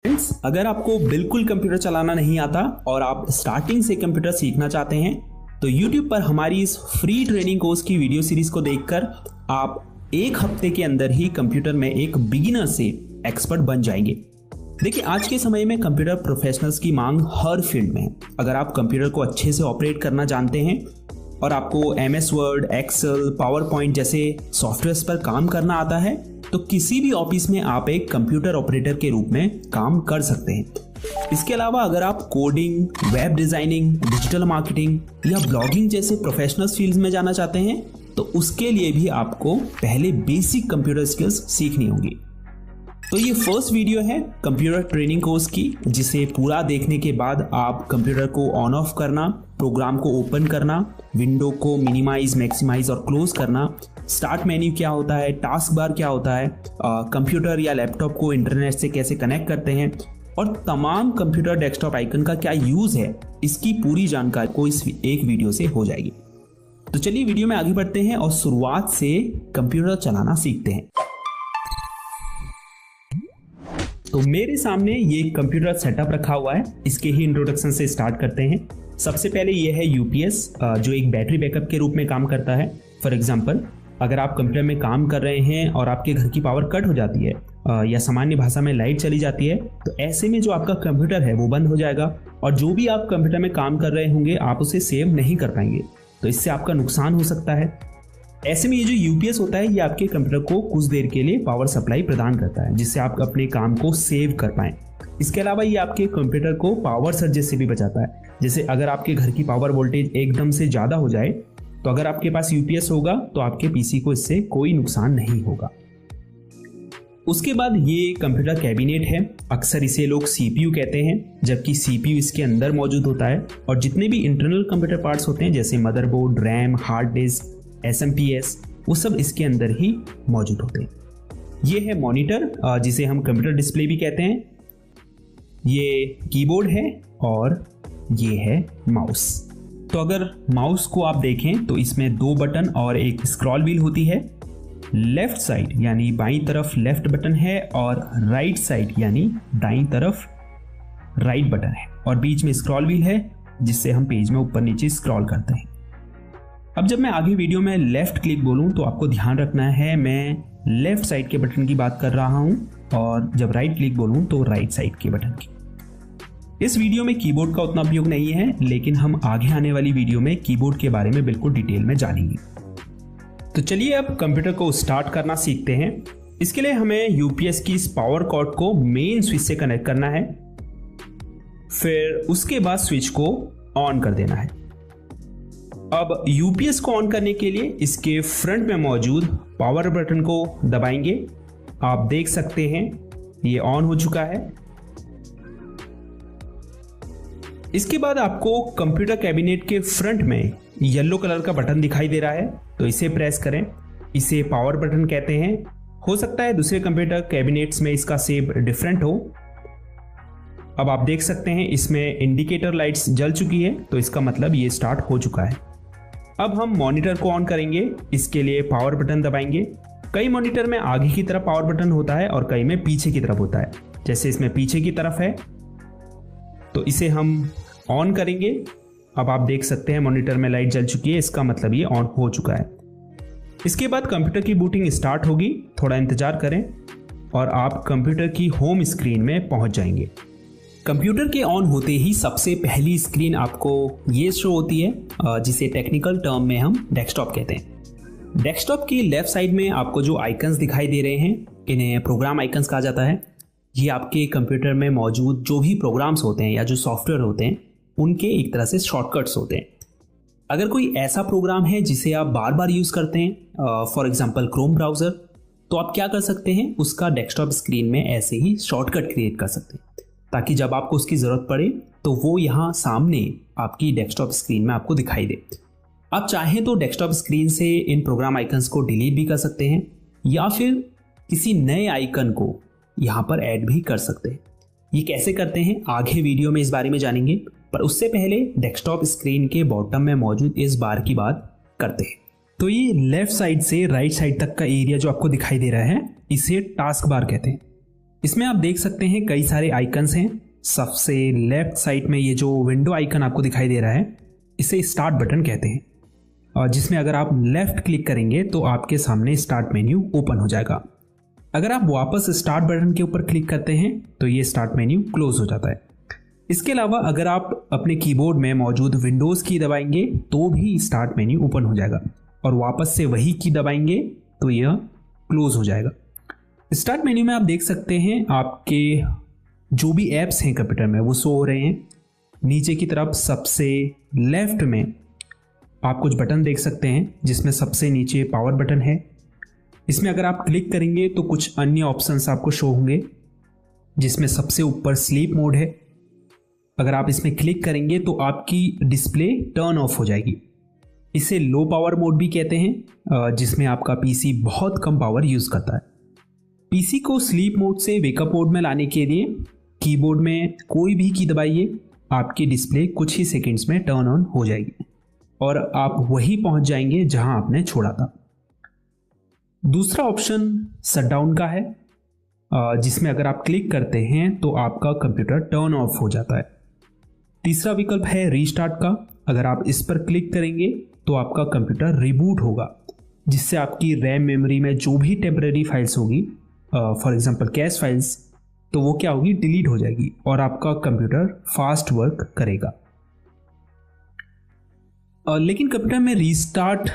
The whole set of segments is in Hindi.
फ्रेंड्स, अगर आपको बिल्कुल कंप्यूटर चलाना नहीं आता और आप स्टार्टिंग से कंप्यूटर सीखना चाहते हैं तो YouTube पर हमारी इस फ्री ट्रेनिंग कोर्स की वीडियो सीरीज को देखकर आप एक हफ्ते के अंदर ही कंप्यूटर में एक बिगिनर से एक्सपर्ट बन जाएंगे। देखिए, आज के समय में कंप्यूटर प्रोफेशनल्स की मांग हर फील्ड में है। अगर आप कंप्यूटर को अच्छे से ऑपरेट करना जानते हैं और आपको MS Word, Excel, PowerPoint जैसे सॉफ्टवेयर्स पर काम करना आता है तो किसी भी ऑफिस में आप एक कंप्यूटर ऑपरेटर के रूप में काम कर सकते हैं। इसके अलावा अगर आप coding, web designing, digital marketing या ब्लॉगिंग जैसे प्रोफेशनल फील्ड्स में जाना चाहते हैं तो उसके लिए भी आपको पहले बेसिक कंप्यूटर स्किल्स सीखनी होगी। तो ये फर्स्ट वीडियो है कंप्यूटर ट्रेनिंग कोर्स की, जिसे पूरा देखने के बाद आप कंप्यूटर को ऑन ऑफ करना, प्रोग्राम को ओपन करना, विंडो को मिनिमाइज, मैक्सिमाइज और क्लोज करना, स्टार्ट मेन्यू क्या होता है, टास्क बार क्या होता है, कंप्यूटर या लैपटॉप को इंटरनेट से कैसे कनेक्ट करते हैं और तमाम कंप्यूटर डेस्कटॉप आइकन का क्या यूज है, इसकी पूरी जानकारी को इस एक वीडियो से हो जाएगी। तो चलिए वीडियो में आगे बढ़ते हैं और शुरुआत से कंप्यूटर चलाना सीखते हैं। तो मेरे सामने ये कंप्यूटर सेटअप रखा हुआ है, इसके ही इंट्रोडक्शन से स्टार्ट करते हैं। सबसे पहले ये है UPS, जो एक बैटरी बैकअप के रूप में काम करता है। फॉर एग्जांपल, अगर आप कंप्यूटर में काम कर रहे हैं और आपके घर की पावर कट हो जाती है या सामान्य भाषा में लाइट चली जाती है तो ऐसे में जो आपका कंप्यूटर है वो बंद हो जाएगा और जो भी आप कंप्यूटर में काम कर रहे होंगे आप उसे सेव नहीं कर पाएंगे, तो इससे आपका नुकसान हो सकता है। ऐसे में ये जो UPS होता है ये आपके कंप्यूटर को कुछ देर के लिए पावर सप्लाई प्रदान करता है, जिससे आप अपने काम को सेव कर पाएं। इसके अलावा ये आपके कंप्यूटर को पावर सर्जेस से भी बचाता है। जैसे अगर आपके घर की पावर वोल्टेज एकदम से ज़्यादा हो जाए तो अगर आपके पास UPS होगा तो आपके PC को इससे कोई नुकसान नहीं होगा। उसके बाद ये कंप्यूटर कैबिनेट है, अक्सर इसे लोग CPU कहते हैं, जबकि CPU इसके अंदर मौजूद होता है और जितने भी इंटरनल कंप्यूटर पार्ट्स होते हैं जैसे motherboard, RAM, hard disk, SMPS, वो सब इसके अंदर ही मौजूद होते हैं। ये है मॉनिटर, जिसे हम कंप्यूटर डिस्प्ले भी कहते हैं। ये कीबोर्ड है और ये है माउस। तो अगर माउस को आप देखें तो इसमें 2 बटन और एक स्क्रॉल व्हील होती है। लेफ्ट साइड यानी बाईं तरफ लेफ्ट बटन है और राइट साइड यानी दाईं तरफ राइट बटन है और बीच में स्क्रॉल व्हील है जिससे हम पेज में ऊपर नीचे स्क्रॉल करते हैं। अब जब मैं आगे वीडियो में लेफ्ट क्लिक बोलूं तो आपको ध्यान रखना है मैं लेफ्ट साइड के बटन की बात कर रहा हूं और जब राइट क्लिक बोलूं तो राइट साइड के बटन की। इस वीडियो में कीबोर्ड का उतना उपयोग नहीं है, लेकिन हम आगे आने वाली वीडियो में कीबोर्ड के बारे में बिल्कुल डिटेल में जानेंगे। तो चलिए अब कंप्यूटर को स्टार्ट करना सीखते हैं। इसके लिए हमें UPS की इस पावर कॉर्ड को मेन स्विच से कनेक्ट करना है, फिर उसके बाद स्विच को ऑन कर देना है। अब UPS को ऑन करने के लिए इसके फ्रंट में मौजूद पावर बटन को दबाएंगे। आप देख सकते हैं ये ऑन हो चुका है। इसके बाद आपको कंप्यूटर कैबिनेट के फ्रंट में येलो कलर का बटन दिखाई दे रहा है, तो इसे प्रेस करें। इसे पावर बटन कहते हैं। हो सकता है दूसरे कंप्यूटर कैबिनेट्स में इसका शेप डिफरेंट हो। अब आप देख सकते हैं इसमें इंडिकेटर लाइट्स जल चुकी है, तो इसका मतलब ये स्टार्ट हो चुका है। अब हम मॉनिटर को ऑन करेंगे। इसके लिए पावर बटन दबाएंगे। कई मॉनिटर में आगे की तरफ पावर बटन होता है और कई में पीछे की तरफ होता है। जैसे इसमें पीछे की तरफ है तो इसे हम ऑन करेंगे। अब आप देख सकते हैं मॉनिटर में लाइट जल चुकी है, इसका मतलब ये ऑन हो चुका है। इसके बाद कंप्यूटर की बूटिंग स्टार्ट होगी, थोड़ा इंतजार करें और आप कंप्यूटर की होम स्क्रीन में पहुंच जाएंगे। कंप्यूटर के ऑन होते ही सबसे पहली स्क्रीन आपको ये शो होती है, जिसे टेक्निकल टर्म में हम डेस्कटॉप कहते हैं। डेस्कटॉप की लेफ्ट साइड में आपको जो आइकन्स दिखाई दे रहे हैं इन्हें प्रोग्राम आइकन्स कहा जाता है। ये आपके कंप्यूटर में मौजूद जो भी प्रोग्राम्स होते हैं या जो सॉफ्टवेयर होते हैं उनके एक तरह से शॉर्टकट्स होते हैं। अगर कोई ऐसा प्रोग्राम है जिसे आप बार बार यूज़ करते हैं, फॉर एग्जांपल क्रोम ब्राउज़र, तो आप क्या कर सकते हैं, उसका डेस्कटॉप स्क्रीन में ऐसे ही शॉर्टकट क्रिएट कर सकते हैं ताकि जब आपको उसकी ज़रूरत पड़े तो वो यहाँ सामने आपकी डेस्कटॉप स्क्रीन में आपको दिखाई दे। आप चाहें तो डेस्कटॉप स्क्रीन से इन प्रोग्राम आइकन्स को डिलीट भी कर सकते हैं या फिर किसी नए आइकन को यहाँ पर ऐड भी कर सकते हैं। ये कैसे करते हैं आगे वीडियो में इस बारे में जानेंगे, पर उससे पहले डेस्कटॉप स्क्रीन के बॉटम में मौजूद इस बार की बात करते हैं। तो ये लेफ्ट साइड से राइट साइड तक का एरिया जो आपको दिखाई दे रहा है इसे टास्क बार कहते हैं। इसमें आप देख सकते हैं कई सारे आइकन्स हैं। सबसे लेफ्ट साइड में ये जो विंडो आइकन आपको दिखाई दे रहा है, इसे स्टार्ट बटन कहते हैं, और जिसमें अगर आप लेफ्ट क्लिक करेंगे तो आपके सामने स्टार्ट मेन्यू ओपन हो जाएगा। अगर आप वापस स्टार्ट बटन के ऊपर क्लिक करते हैं तो ये स्टार्ट मेन्यू क्लोज हो जाता है। इसके अलावा अगर आप अपने कीबोर्ड में मौजूद विंडोज़ की दबाएंगे तो भी स्टार्ट मेन्यू ओपन हो जाएगा, और वापस से वही की दबाएंगे तो यह क्लोज हो जाएगा। स्टार्ट मेन्यू में आप देख सकते हैं आपके जो भी ऐप्स हैं कंप्यूटर में वो शो हो रहे हैं। नीचे की तरफ सबसे लेफ्ट में आप कुछ बटन देख सकते हैं, जिसमें सबसे नीचे पावर बटन है। इसमें अगर आप क्लिक करेंगे तो कुछ अन्य ऑप्शंस आपको शो होंगे, जिसमें सबसे ऊपर स्लीप मोड है। अगर आप इसमें क्लिक करेंगे तो आपकी डिस्प्ले टर्न ऑफ हो जाएगी। इसे लो पावर मोड भी कहते हैं, जिसमें आपका पीसी बहुत कम पावर यूज करता है। पीसी को स्लीप मोड से वेकअप मोड में लाने के लिए कीबोर्ड में कोई भी की दबाइए, आपकी डिस्प्ले कुछ ही सेकंड्स में टर्न ऑन हो जाएगी और आप वहीं पहुंच जाएंगे जहां आपने छोड़ा था। दूसरा ऑप्शन शटडाउन का है, जिसमें अगर आप क्लिक करते हैं तो आपका कंप्यूटर टर्न ऑफ हो जाता है। तीसरा विकल्प है रीस्टार्ट का। अगर आप इस पर क्लिक करेंगे तो आपका कंप्यूटर रिबूट होगा, जिससे आपकी रैम मेमोरी में जो भी टेम्परेरी फाइल्स होगी, फॉर एग्जांपल कैश फाइल्स, तो वो क्या होगी, डिलीट हो जाएगी और आपका कंप्यूटर फास्ट वर्क करेगा। लेकिन कंप्यूटर में रीस्टार्ट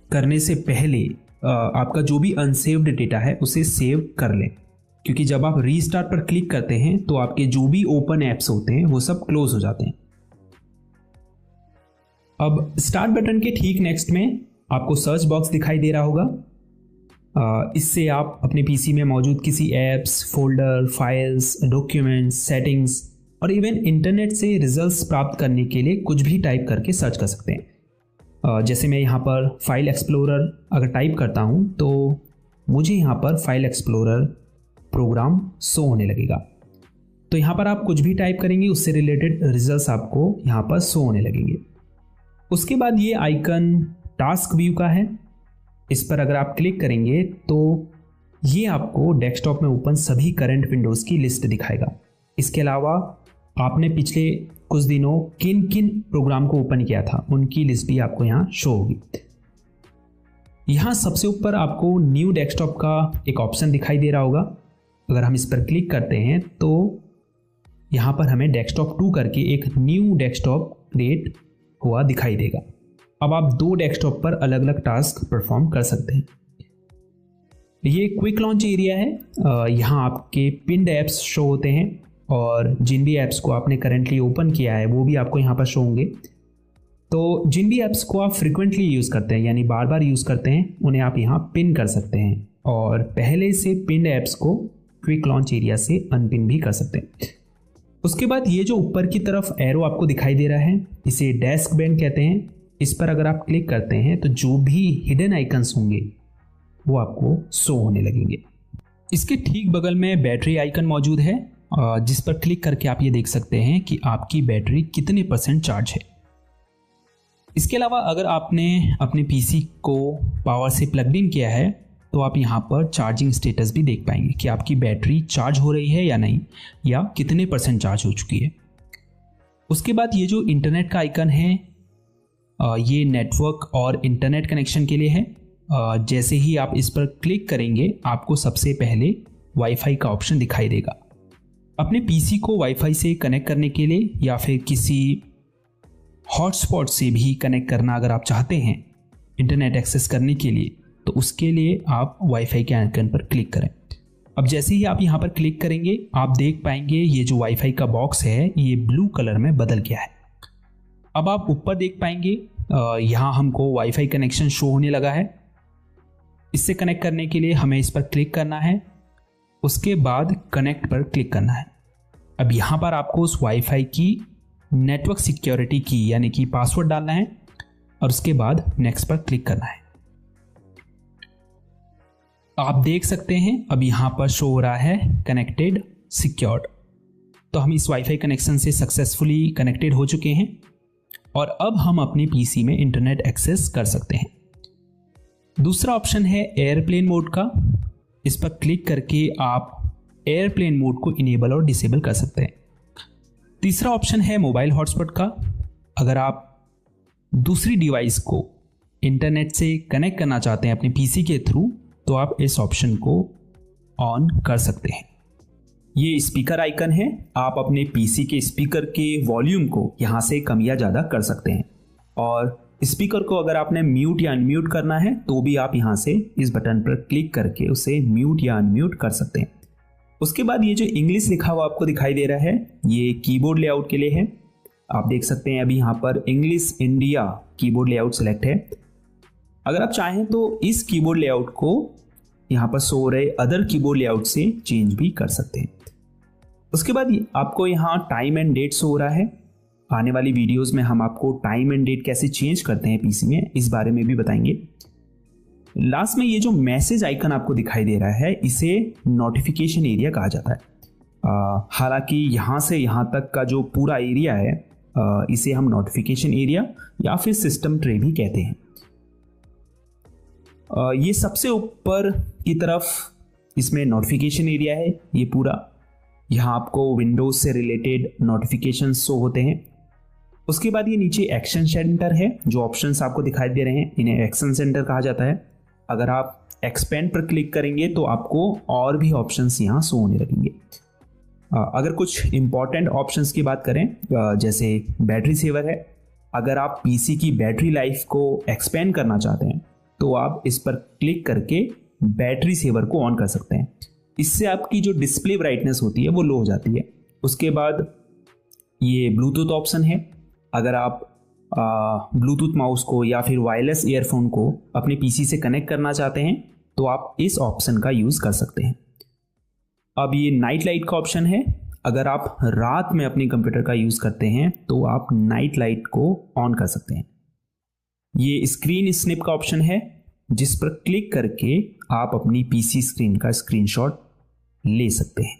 करने से पहले आपका जो भी अनसेव्ड डेटा है उसे सेव कर लें, क्योंकि जब आप रीस्टार्ट पर क्लिक करते हैं तो आपके जो भी ओपन ऐप्स होते हैं वो सब क्लोज हो जाते हैं। अब स्टार्ट बटन के ठीक नेक्स्ट में आपको सर्च बॉक्स दिखाई दे रहा होगा। इससे आप अपने पीसी में मौजूद किसी apps, folder, files, documents, settings और इवन इंटरनेट से रिजल्ट्स प्राप्त करने के लिए कुछ भी टाइप करके सर्च कर सकते हैं। जैसे मैं यहाँ पर फाइल एक्सप्लोरर अगर टाइप करता हूँ तो मुझे यहाँ पर फाइल एक्सप्लोरर प्रोग्राम शो होने लगेगा। तो यहाँ पर आप कुछ भी टाइप करेंगे उससे रिलेटेड रिजल्ट्स आपको यहाँ पर शो होने लगेंगे। उसके बाद ये आइकन टास्क व्यू का है। इस पर अगर आप क्लिक करेंगे तो ये आपको डेस्कटॉप में ओपन सभी करंट विंडोज़ की लिस्ट दिखाएगा। इसके अलावा आपने पिछले कुछ दिनों किन किन प्रोग्राम को ओपन किया था उनकी लिस्ट भी आपको यहाँ शो होगी। यहाँ सबसे ऊपर आपको न्यू डेस्कटॉप का एक ऑप्शन दिखाई दे रहा होगा। अगर हम इस पर क्लिक करते हैं तो यहाँ पर हमें डेस्कटॉप 2 करके एक न्यू डेस्कटॉप क्रिएट हुआ दिखाई देगा। अब आप 2 डेस्कटॉप पर अलग अलग टास्क परफॉर्म कर सकते हैं। ये क्विक लॉन्च एरिया है। यहाँ आपके पिन्ड ऐप्स शो होते हैं और जिन भी ऐप्स को आपने करेंटली ओपन किया है वो भी आपको यहाँ पर शो होंगे। तो जिन भी ऐप्स को आप फ्रिक्वेंटली यूज़ करते हैं यानी बार बार यूज़ करते हैं उन्हें आप यहाँ पिन कर सकते हैं और पहले से पिन्ड ऐप्स को क्विक लॉन्च एरिया से अनपिन भी कर सकते हैं। उसके बाद ये जो ऊपर की तरफ एरो आपको दिखाई दे रहा है इसे डेस्क बैंड कहते हैं। इस पर अगर आप क्लिक करते हैं तो जो भी हिडन आइकन्स होंगे वो आपको शो होने लगेंगे। इसके ठीक बगल में बैटरी आइकन मौजूद है, जिस पर क्लिक करके आप ये देख सकते हैं कि आपकी बैटरी कितने % चार्ज है। इसके अलावा अगर आपने अपने पीसी को पावर से प्लग इन किया है तो आप यहाँ पर चार्जिंग स्टेटस भी देख पाएंगे कि आपकी बैटरी चार्ज हो रही है या नहीं, या कितने % चार्ज हो चुकी है। उसके बाद ये जो इंटरनेट का आइकन है ये नेटवर्क और इंटरनेट कनेक्शन के लिए है। जैसे ही आप इस पर क्लिक करेंगे आपको सबसे पहले वाईफाई का ऑप्शन दिखाई देगा। अपने पीसी को वाईफाई से कनेक्ट करने के लिए या फिर किसी हॉटस्पॉट से भी कनेक्ट करना अगर आप चाहते हैं इंटरनेट एक्सेस करने के लिए, तो उसके लिए आप वाईफाई के आइकन पर क्लिक करें। अब जैसे ही आप यहाँ पर क्लिक करेंगे आप देख पाएंगे ये जो वाईफाई का बॉक्स है ये ब्लू कलर में बदल गया है। अब आप ऊपर देख पाएंगे यहाँ हमको वाईफाई कनेक्शन शो होने लगा है। इससे कनेक्ट करने के लिए हमें इस पर क्लिक करना है, उसके बाद कनेक्ट पर क्लिक करना है। अब यहाँ पर आपको उस वाईफाई की नेटवर्क सिक्योरिटी की यानी कि पासवर्ड डालना है और उसके बाद नेक्स्ट पर क्लिक करना है। आप देख सकते हैं अब यहाँ पर शो हो रहा है कनेक्टेड सिक्योर्ड। तो हम इस वाईफाई कनेक्शन से सक्सेसफुली कनेक्टेड हो चुके हैं और अब हम अपने पीसी में इंटरनेट एक्सेस कर सकते हैं। दूसरा ऑप्शन है एयरप्लेन मोड का। इस पर क्लिक करके आप एयरप्लेन मोड को इनेबल और डिसेबल कर सकते हैं। तीसरा ऑप्शन है मोबाइल हॉटस्पॉट का। अगर आप दूसरी डिवाइस को इंटरनेट से कनेक्ट करना चाहते हैं अपने पीसी के थ्रू, तो आप इस ऑप्शन को ऑन कर सकते हैं। ये स्पीकर आइकन है, आप अपने पीसी के स्पीकर के वॉल्यूम को यहाँ से कम या ज़्यादा कर सकते हैं। और स्पीकर को अगर आपने म्यूट या अनम्यूट करना है तो भी आप यहाँ से इस बटन पर क्लिक करके उसे म्यूट या अनम्यूट कर सकते हैं। उसके बाद ये जो इंग्लिश लिखा हुआ आपको दिखाई दे रहा है, ये कीबोर्ड लेआउट के लिए है। आप देख सकते हैं अभी यहाँ पर English India keyboard layout select है। अगर आप चाहें तो इस कीबोर्ड लेआउट को यहाँ पर शो रहे अदर कीबोर्ड लेआउट से चेंज भी कर सकते हैं। उसके बाद आपको यहाँ टाइम एंड डेट शो हो रहा है। आने वाली वीडियोस में हम आपको टाइम एंड डेट कैसे चेंज करते हैं पीसी में, इस बारे में भी बताएंगे। लास्ट में ये जो मैसेज आइकन आपको दिखाई दे रहा है, इसे नोटिफिकेशन एरिया कहा जाता है। हालांकि यहाँ से यहाँ तक का जो पूरा एरिया है, इसे हम नोटिफिकेशन एरिया या फिर सिस्टम ट्रे भी कहते हैं। ये सबसे ऊपर की तरफ इसमें नोटिफिकेशन एरिया है। ये पूरा यहाँ आपको विंडोज से रिलेटेड नोटिफिकेशन शो होते हैं। उसके बाद ये नीचे एक्शन सेंटर है, जो ऑप्शंस आपको दिखाई दे रहे हैं इन्हें एक्शन सेंटर कहा जाता है। अगर आप एक्सपेंड पर क्लिक करेंगे तो आपको और भी ऑप्शंस यहाँ शो होने लगेंगे। अगर कुछ इंपॉर्टेंट ऑप्शंस की बात करें, जैसे बैटरी सेवर है। अगर आप पीसी की बैटरी लाइफ को एक्सपेंड करना चाहते हैं तो आप इस पर क्लिक करके बैटरी सेवर को ऑन कर सकते हैं। इससे आपकी जो डिस्प्ले ब्राइटनेस होती है वो लो हो जाती है। उसके बाद ये ब्लूटूथ ऑप्शन है। अगर आप ब्लूटूथ माउस को या फिर वायरलेस ईयरफोन को अपने पीसी से कनेक्ट करना चाहते हैं तो आप इस ऑप्शन का यूज़ कर सकते हैं। अब ये नाइट लाइट का ऑप्शन है। अगर आप रात में अपने कंप्यूटर का यूज़ करते हैं तो आप नाइट लाइट को ऑन कर सकते हैं। ये स्क्रीन स्निप का ऑप्शन है, जिस पर क्लिक करके आप अपनी पीसी स्क्रीन का स्क्रीनशॉट ले सकते हैं।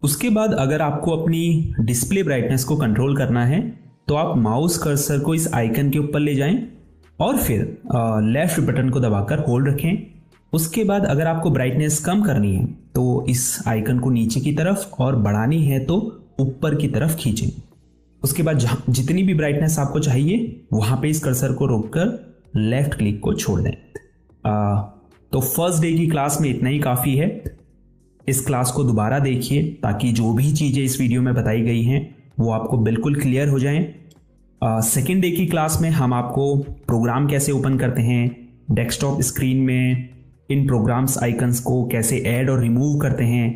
उसके बाद अगर आपको अपनी डिस्प्ले ब्राइटनेस को कंट्रोल करना है तो आप माउस कर्सर को इस आइकन के ऊपर ले जाएं और फिर लेफ्ट बटन को दबाकर होल्ड रखें। उसके बाद अगर आपको ब्राइटनेस कम करनी है तो इस आइकन को नीचे की तरफ और बढ़ानी है तो ऊपर की तरफ खींचें। उसके बाद जितनी भी ब्राइटनेस आपको चाहिए वहाँ पे इस कर्सर को रोककर लेफ्ट क्लिक को छोड़ दें। तो फर्स्ट डे की क्लास में इतना ही काफ़ी है। इस क्लास को दोबारा देखिए ताकि जो भी चीज़ें इस वीडियो में बताई गई हैं वो आपको बिल्कुल क्लियर हो जाएं। सेकेंड डे की क्लास में हम आपको प्रोग्राम कैसे ओपन करते हैं, डेस्कटॉप स्क्रीन में इन प्रोग्राम्स आइकन्स को कैसे ऐड और रिमूव करते हैं,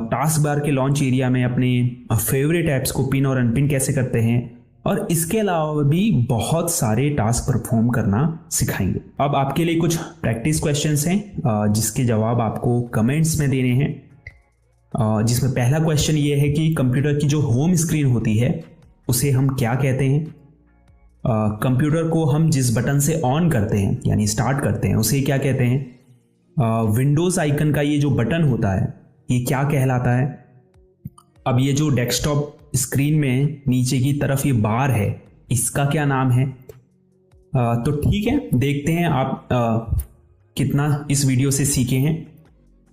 टास्क बार के लॉन्च एरिया में अपने फेवरेट ऐप्स को पिन और अनपिन कैसे करते हैं, और इसके अलावा भी बहुत सारे टास्क परफॉर्म करना सिखाएंगे। अब आपके लिए कुछ प्रैक्टिस क्वेश्चंस हैं जिसके जवाब आपको कमेंट्स में देने हैं। जिसमें पहला क्वेश्चन ये है कि कंप्यूटर की जो होम स्क्रीन होती है उसे हम क्या कहते हैं। कंप्यूटर को हम जिस बटन से ऑन करते हैं यानी स्टार्ट करते हैं उसे क्या कहते हैं। विंडोज़ आइकन का ये जो बटन होता है ये क्या कहलाता है। अब ये जो डेस्कटॉप स्क्रीन में नीचे की तरफ ये बार है इसका क्या नाम है। तो ठीक है, देखते हैं आप कितना इस वीडियो से सीखे हैं।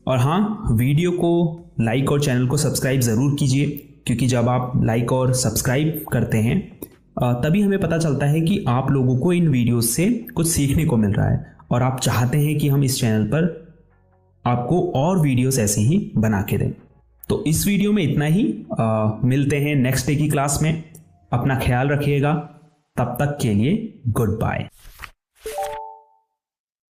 और हाँ, वीडियो को लाइक और चैनल को सब्सक्राइब ज़रूर कीजिए, क्योंकि जब आप लाइक और सब्सक्राइब करते हैं तभी हमें पता चलता है कि आप लोगों को इन वीडियोस से कुछ सीखने को मिल रहा है और आप चाहते हैं कि हम इस चैनल पर आपको और वीडियोस ऐसे ही बना के दें। तो इस वीडियो में इतना ही। मिलते हैं नेक्स्ट डे की क्लास में। अपना ख्याल रखिएगा। तब तक के लिए गुड बाय।